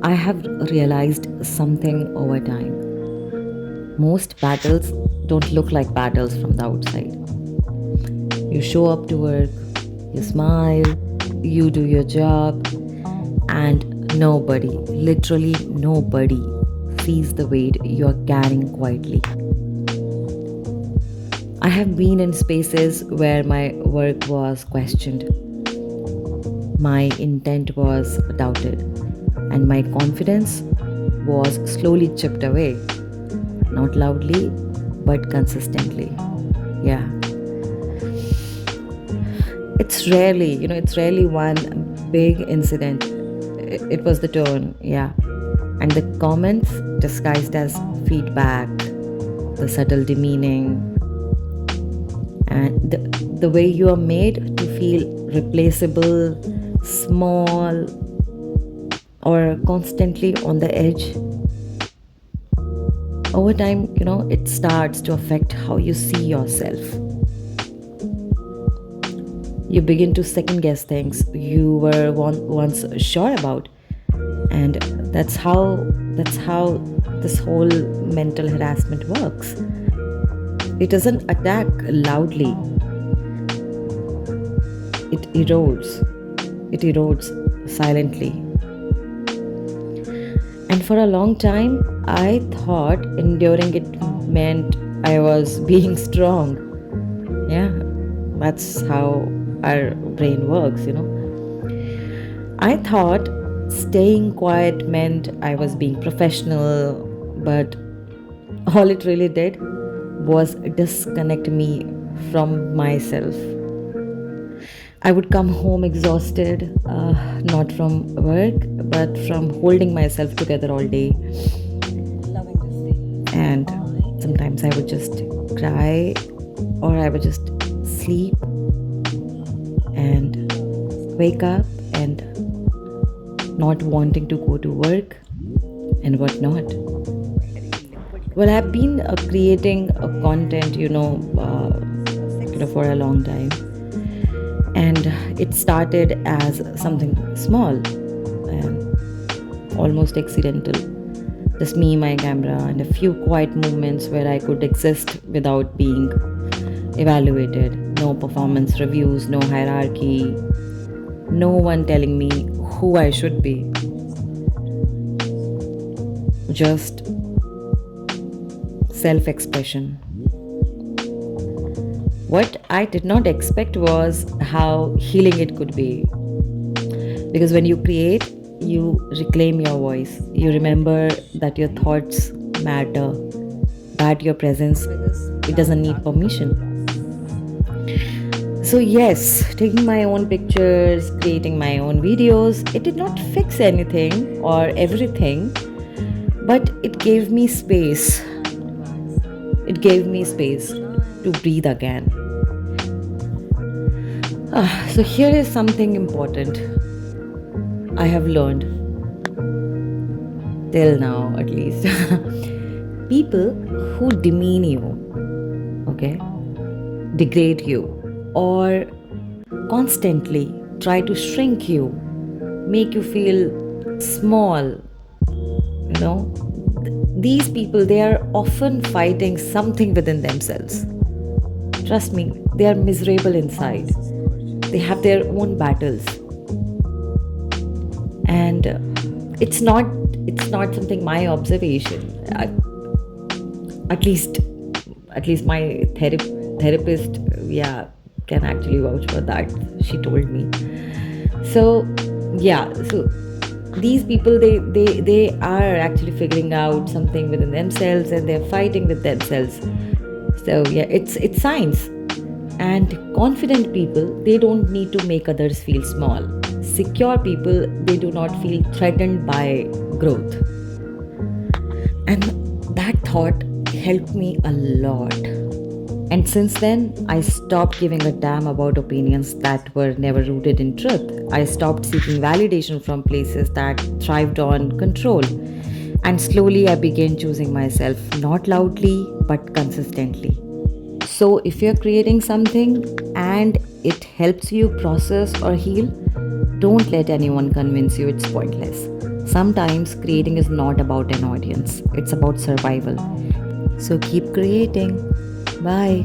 I have realized something over time. Most battles don't look like battles from the outside. You show up to work, you smile, you do your job, and nobody, literally nobody, sees the weight you're carrying quietly. I have been in spaces where my work was questioned, my intent was doubted, and my confidence was slowly chipped away. Not loudly, but consistently. Yeah. It's rarely one big incident. It was the tone, yeah. And the comments disguised as feedback, the subtle demeaning, and the way you are made to feel replaceable, small, or constantly on the edge. Over time, it starts to affect how you see yourself. You begin to second guess things you were once sure about, and that's how this whole mental harassment works. It doesn't attack loudly. It erodes silently. And for a long time, I thought enduring it meant I was being strong. Yeah, that's how our brain works. I thought staying quiet meant I was being professional, but all it really did was disconnect me from myself. I would come home exhausted, not from work, but from holding myself together all day. And sometimes I would just cry, or I would just sleep and wake up and not wanting to go to work and whatnot. Well, I've been creating content, for a long time, and it started as something small and almost accidental. Just me, my camera, and a few quiet moments where I could exist without being evaluated. No performance reviews, no hierarchy, no one telling me who I should be. Just self-expression. What I did not expect was how healing it could be. Because when you create, you reclaim your voice. You remember that your thoughts matter, that your presence, it doesn't need permission. So yes, taking my own pictures, creating my own videos, it did not fix anything or everything, but it gave me space. It gave me space to breathe again. So here is something important I have learned, till now at least. People who demean you, okay, degrade you, or constantly try to shrink you, make you feel small, these people, they are often fighting something within themselves. Trust me, they are miserable inside. They have their own battles, and it's not something my observation. At least my therapist, yeah, can actually vouch for that. She told me. So these people, they are actually figuring out something within themselves, and they're fighting with themselves. So yeah, it's science. And confident people, they don't need to make others feel small. Secure people, they do not feel threatened by growth. And that thought helped me a lot. And since then, I stopped giving a damn about opinions that were never rooted in truth. I stopped seeking validation from places that thrived on control. And slowly I began choosing myself, not loudly, but consistently. So if you're creating something and it helps you process or heal, don't let anyone convince you it's pointless. Sometimes creating is not about an audience, it's about survival. So keep creating. Bye.